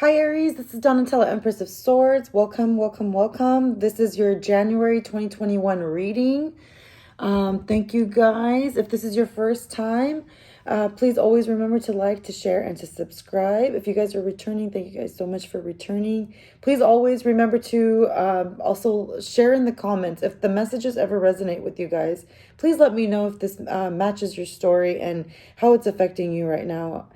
Hi Aries, this is Donatella, Empress of Swords. Welcome, welcome, welcome. This is your January 2021 reading. Thank you guys. If this is your first time, please always remember to like, to share, and to subscribe. If you guys are returning, thank you guys so much for returning. Please always remember to also share in the comments. If the messages ever resonate with you guys, please let me know if this matches your story and how it's affecting you right now.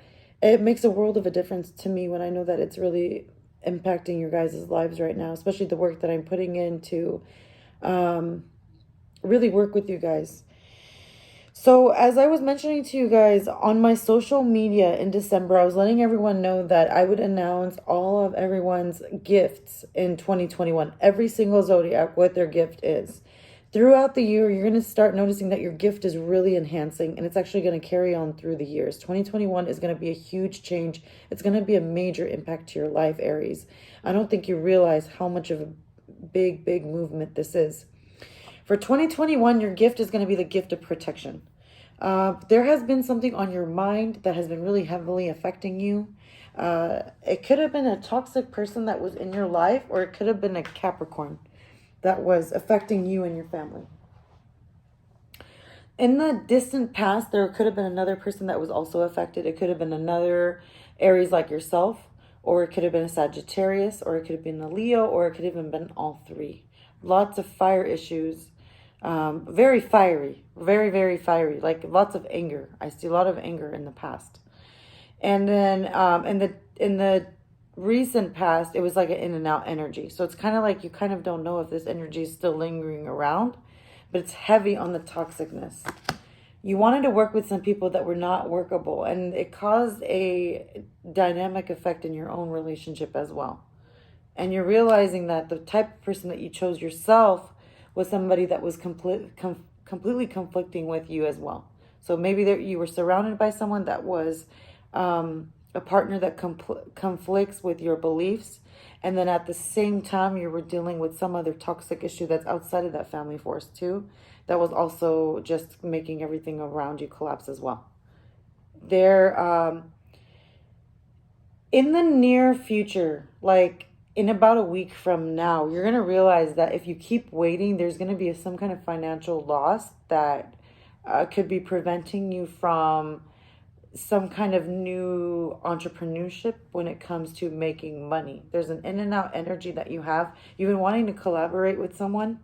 It makes a world of a difference to me when I know that it's really impacting your guys' lives right now, especially the work that I'm putting in to really work with you guys. So, as I was mentioning to you guys on my social media in December, I was letting everyone know that I would announce all of everyone's gifts in 2021, every single zodiac, what their gift is. Throughout the year, you're going to start noticing that your gift is really enhancing and it's actually going to carry on through the years. 2021 is going to be a huge change. It's going to be a major impact to your life, Aries. I don't think you realize how much of a big, big movement this is. For 2021, your gift is going to be the gift of protection. There has been something on your mind that has been really heavily affecting you. It could have been a toxic person that was in your life, or it could have been a Capricorn that was affecting you and your family. In the distant past, there could have been another person that was also affected. It could have been another Aries like yourself, or it could have been a Sagittarius, or it could have been a Leo, or it could have even been all three. Lots of fire issues. Very fiery, very, very fiery, like lots of anger. I see a lot of anger in the past. And then in the recent past, it was like an in and out energy. So it's kind of like you kind of don't know if this energy is still lingering around, but it's heavy on the toxicness. You wanted to work with some people that were not workable, and it caused a dynamic effect in your own relationship as well. And you're realizing that the type of person that you chose yourself was somebody that was completely conflicting with you as well. So maybe you were surrounded by someone that was a partner that conflicts with your beliefs. And then at the same time, you were dealing with some other toxic issue that's outside of that family force too. That was also just making everything around you collapse as well. In the near future, like in about a week from now, you're going to realize that if you keep waiting, there's going to be some kind of financial loss that could be preventing you from some kind of new entrepreneurship when it comes to making money. There's an in and out energy that you have. You've been wanting to collaborate with someone,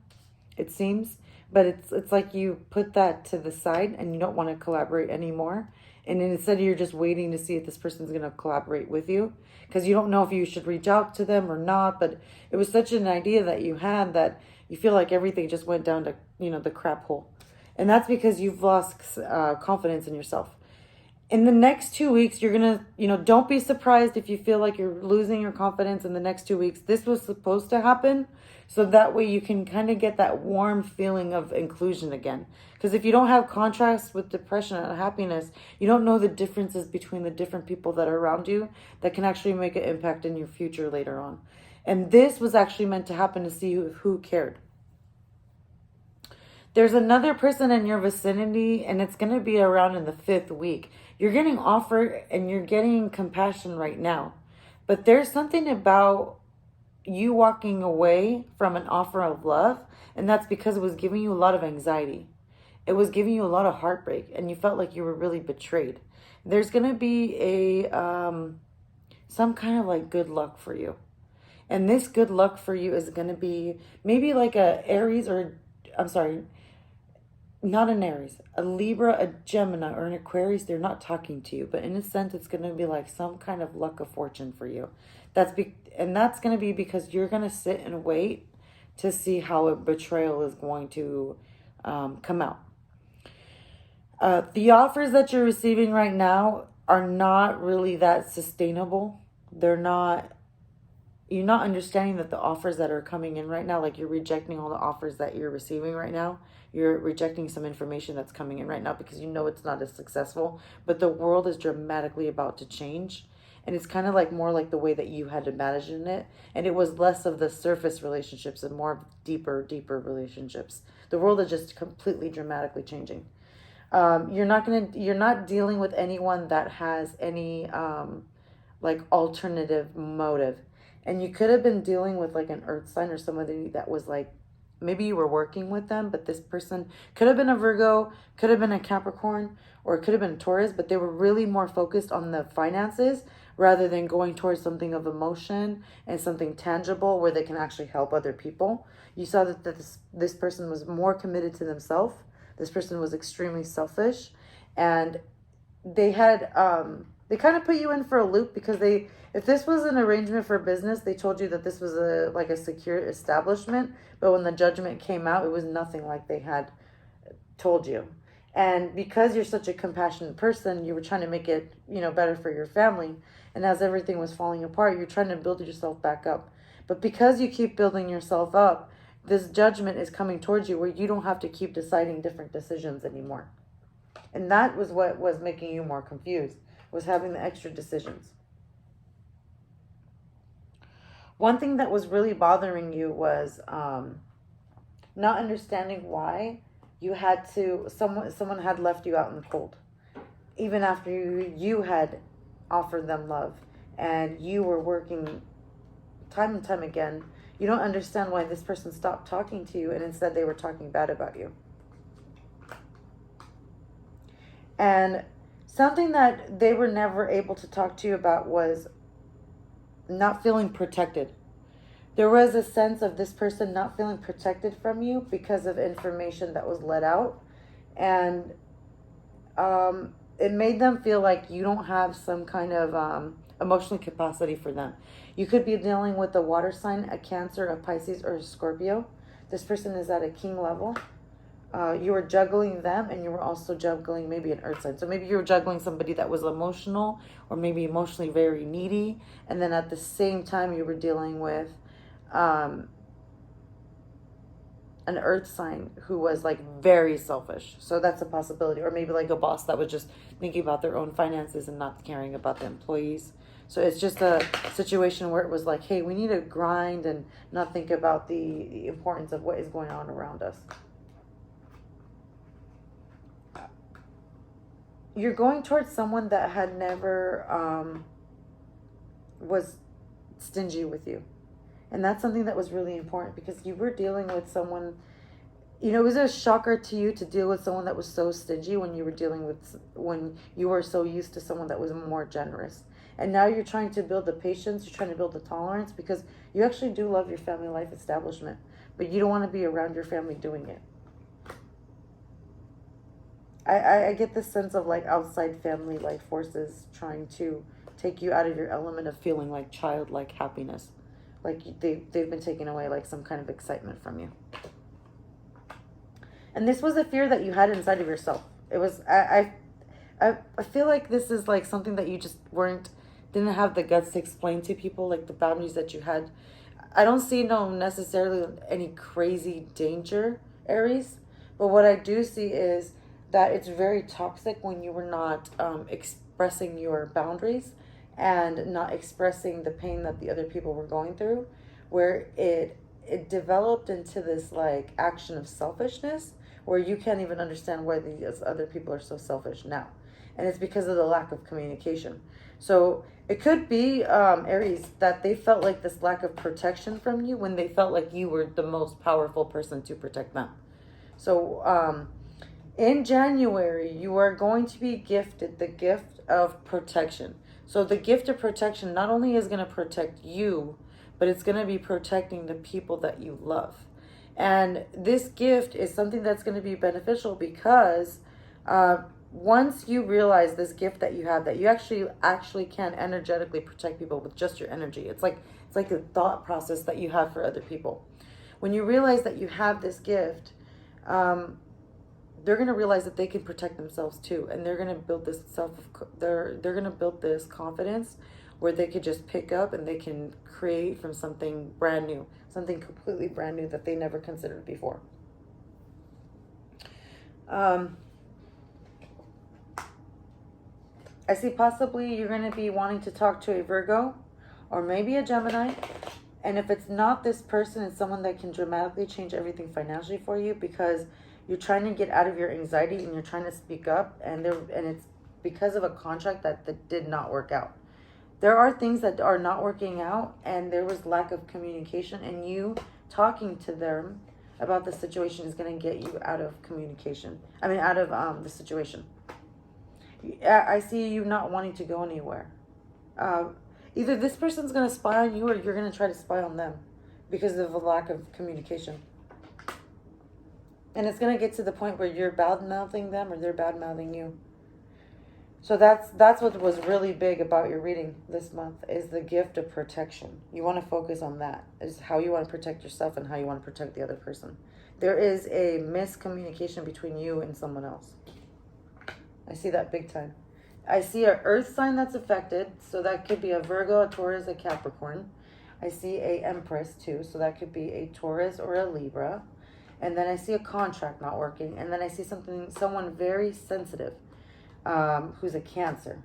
it seems, but it's like you put that to the side and you don't want to collaborate anymore. And instead you're just waiting to see if this person's going to collaborate with you because you don't know if you should reach out to them or not. But it was such an idea that you had that you feel like everything just went down to, the crap hole. And that's because you've lost confidence in yourself. In the next 2 weeks, you're going to, don't be surprised if you feel like you're losing your confidence in the next 2 weeks. This was supposed to happen. So that way you can kind of get that warm feeling of inclusion again. Because if you don't have contrast with depression and happiness, you don't know the differences between the different people that are around you that can actually make an impact in your future later on. And this was actually meant to happen to see who cared. There's another person in your vicinity, and it's going to be around in the 5th week. You're getting offered and you're getting compassion right now. But there's something about you walking away from an offer of love, and that's because it was giving you a lot of anxiety. It was giving you a lot of heartbreak, and you felt like you were really betrayed. There's going to be some kind of like good luck for you. And this good luck for you is going to be maybe like a Aries not an Aries, a Libra, a Gemini, or an Aquarius. They're not talking to you, but in a sense, it's going to be like some kind of luck of fortune for you. And that's going to be because you're going to sit and wait to see how a betrayal is going to come out. The offers that you're receiving right now are not really that sustainable. You're not understanding that the offers that are coming in right now, like you're rejecting all the offers that you're receiving right now. You're rejecting some information that's coming in right now because you know it's not as successful. But the world is dramatically about to change. And it's kind of like more like the way that you had imagined it. And it was less of the surface relationships and more of deeper relationships. The world is just completely dramatically changing. You're not dealing with anyone that has any like alternative motive. And you could have been dealing with like an earth sign or somebody that was like, maybe you were working with them, but this person could have been a Virgo, could have been a Capricorn, or it could have been a Taurus, but they were really more focused on the finances rather than going towards something of emotion and something tangible where they can actually help other people. You saw that this person was more committed to themselves. This person was extremely selfish, and they had they kind of put you in for a loop because they, if this was an arrangement for business, they told you that this was a like a secure establishment, but when the judgment came out, it was nothing like they had told you. And because you're such a compassionate person, you were trying to make it, better for your family. And as everything was falling apart, you're trying to build yourself back up. But because you keep building yourself up, this judgment is coming towards you where you don't have to keep deciding different decisions anymore. And that was what was making you more confused, was having the extra decisions. One thing that was really bothering you was not understanding why you had to, someone had left you out in the cold. Even after you had offered them love and you were working time and time again, you don't understand why this person stopped talking to you and instead they were talking bad about you. And something that they were never able to talk to you about was not feeling protected. There was a sense of this person not feeling protected from you because of information that was let out. And it made them feel like you don't have some kind of emotional capacity for them. You could be dealing with a water sign, a Cancer, a Pisces, or a Scorpio. This person is at a king level. You were juggling them, and you were also juggling maybe an earth sign. So maybe you were juggling somebody that was emotional or maybe emotionally very needy. And then at the same time, you were dealing with an earth sign who was like very selfish. So that's a possibility. Or maybe like a boss that was just thinking about their own finances and not caring about the employees. So it's just a situation where it was like, hey, we need to grind and not think about the importance of what is going on around us. You're going towards someone that had never was stingy with you. And that's something that was really important because you were dealing with someone, it was a shocker to you to deal with someone that was so stingy when you were so used to someone that was more generous. And now you're trying to build the patience, you're trying to build the tolerance because you actually do love your family life establishment, but you don't want to be around your family doing it. I get this sense of like outside family life forces trying to take you out of your element of feeling like childlike happiness. Like they've been taking away like some kind of excitement from you. And this was a fear that you had inside of yourself. It was, I feel like this is like something that you just didn't have the guts to explain to people, like the boundaries that you had. I don't see no necessarily any crazy danger, Aries. But what I do see is that it's very toxic when you were not expressing your boundaries and not expressing the pain that the other people were going through, where it developed into this like action of selfishness where you can't even understand why these other people are so selfish now. And it's because of the lack of communication. So it could be, Aries, that they felt like this lack of protection from you when they felt like you were the most powerful person to protect them. So in January, you are going to be gifted the gift of protection. So the gift of protection not only is going to protect you, but it's going to be protecting the people that you love. And this gift is something that's going to be beneficial because once you realize this gift that you have, that you actually can energetically protect people with just your energy. It's like the thought process that you have for other people. When you realize that you have this gift, they're going to realize that they can protect themselves too, and they're going to build this they're going to build this confidence where they could just pick up and they can create from something brand new, something completely brand new that they never considered before. I see possibly you're going to be wanting to talk to a Virgo or maybe a Gemini. And if it's not this person, it's someone that can dramatically change everything financially for you because you're trying to get out of your anxiety and you're trying to speak up, and it's because of a contract that did not work out. There are things that are not working out, and there was lack of communication, and you talking to them about the situation is going to get you out of communication. I mean, out of the situation. I see you not wanting to go anywhere. Either this person's going to spy on you, or you're going to try to spy on them because of a lack of communication. And it's going to get to the point where you're bad-mouthing them or they're bad-mouthing you. So that's what was really big about your reading this month, is the gift of protection. You want to focus on that, is how you want to protect yourself and how you want to protect the other person. There is a miscommunication between you and someone else. I see that big time. I see an earth sign that's affected, so that could be a Virgo, a Taurus, a Capricorn. I see a Empress too, so that could be a Taurus or a Libra. And then I see a contract not working, and then I see someone very sensitive, who's a Cancer.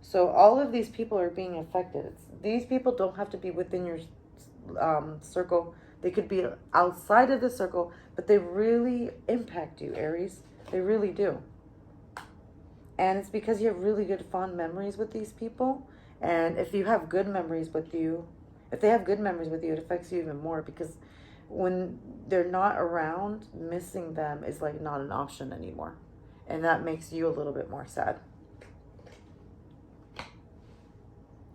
So all of these people are being affected. These people don't have to be within your circle. They could be outside of the circle, but they really impact you, Aries. They really do. And it's because you have really good fond memories with these people. And if you have good memories with you, if they have good memories with you, it affects you even more, because when they're not around, missing them is like not an option anymore. And that makes you a little bit more sad.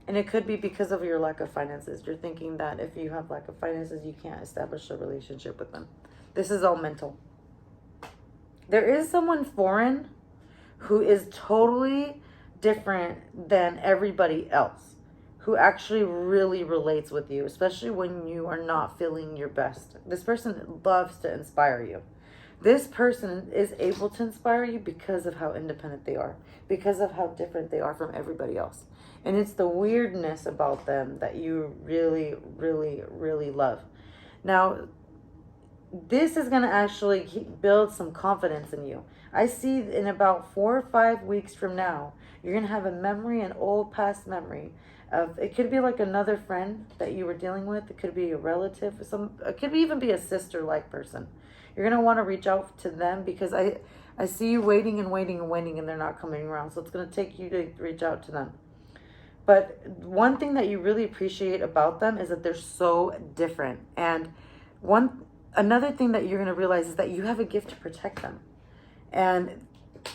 And it could be because of your lack of finances. You're thinking that if you have lack of finances, you can't establish a relationship with them. This is all mental. There is someone foreign who is totally different than everybody else, who actually really relates with you, especially when you are not feeling your best. This person loves to inspire you. This person is able to inspire you because of how independent they are, because of how different they are from everybody else. And it's the weirdness about them that you really, really, really love. Now, this is going to actually build some confidence in you. I see in about 4 or 5 weeks from now, you're going to have a memory, an old past memory of, it could be like another friend that you were dealing with. It could be a relative, it could even be a sister-like person. You're going to want to reach out to them, because I see you waiting and waiting and waiting, and they're not coming around. So it's going to take you to reach out to them. But one thing that you really appreciate about them is that they're so different. And another thing that you're going to realize is that you have a gift to protect them. And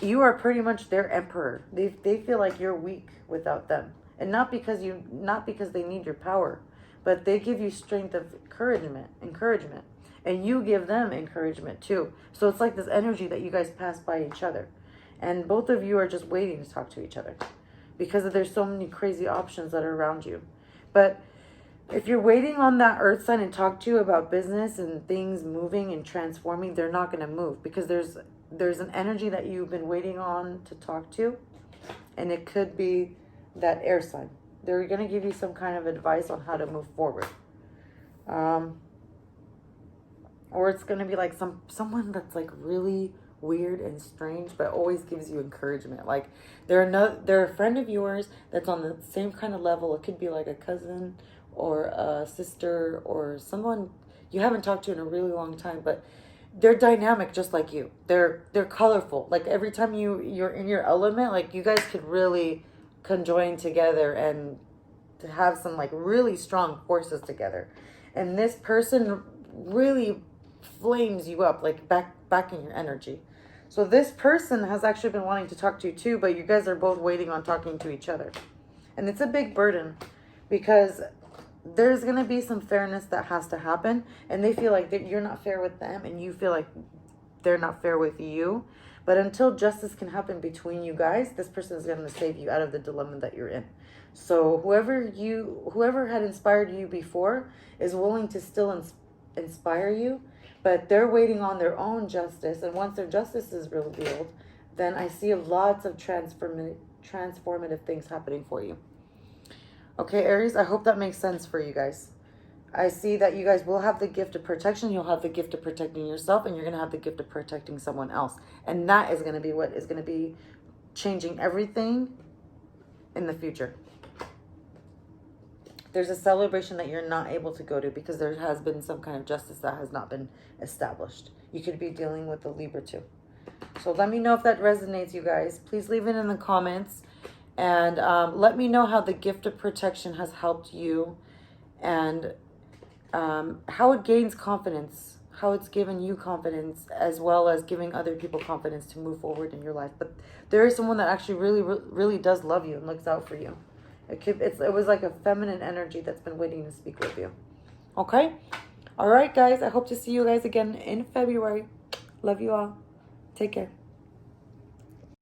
you are pretty much their emperor. They feel like you're weak without them. And not because they need your power, but they give you strength of encouragement. And you give them encouragement too. So it's like this energy that you guys pass by each other. And both of you are just waiting to talk to each other, because there's so many crazy options that are around you. But if you're waiting on that earth sign and talk to you about business and things moving and transforming, they're not going to move, because there's an energy that you've been waiting on to talk to. And it could be that air sign. They're going to give you some kind of advice on how to move forward. Or it's going to be like someone that's like really weird and strange, but always gives you encouragement. Like they're a friend of yours that's on the same kind of level. It could be like a cousin or a sister or someone you haven't talked to in a really long time, but they're dynamic just like you. They're colorful. Like every time you're in your element, like you guys could really conjoin together and to have some like really strong forces together. And this person really flames you up, like back in your energy. So this person has actually been wanting to talk to you too, but you guys are both waiting on talking to each other. And it's a big burden, because there's going to be some fairness that has to happen, and they feel like that you're not fair with them, and you feel like they're not fair with you. But until justice can happen between you guys, this person is going to save you out of the dilemma that you're in. So whoever had inspired you before is willing to still inspire you, but they're waiting on their own justice. And once their justice is revealed, then I see lots of transformative things happening for you. Okay, Aries, I hope that makes sense for you guys. I see that you guys will have the gift of protection. You'll have the gift of protecting yourself, and you're going to have the gift of protecting someone else. And that is going to be what is going to be changing everything in the future. There's a celebration that you're not able to go to because there has been some kind of justice that has not been established. You could be dealing with the Libra too. So let me know if that resonates, you guys. Please leave it in the comments. And let me know how the gift of protection has helped you, and how it gains confidence, how it's given you confidence, as well as giving other people confidence to move forward in your life. But there is someone that actually really does love you and looks out for you. It was like a feminine energy that's been waiting to speak with you. Okay? All right, guys. I hope to see you guys again in February. Love you all. Take care.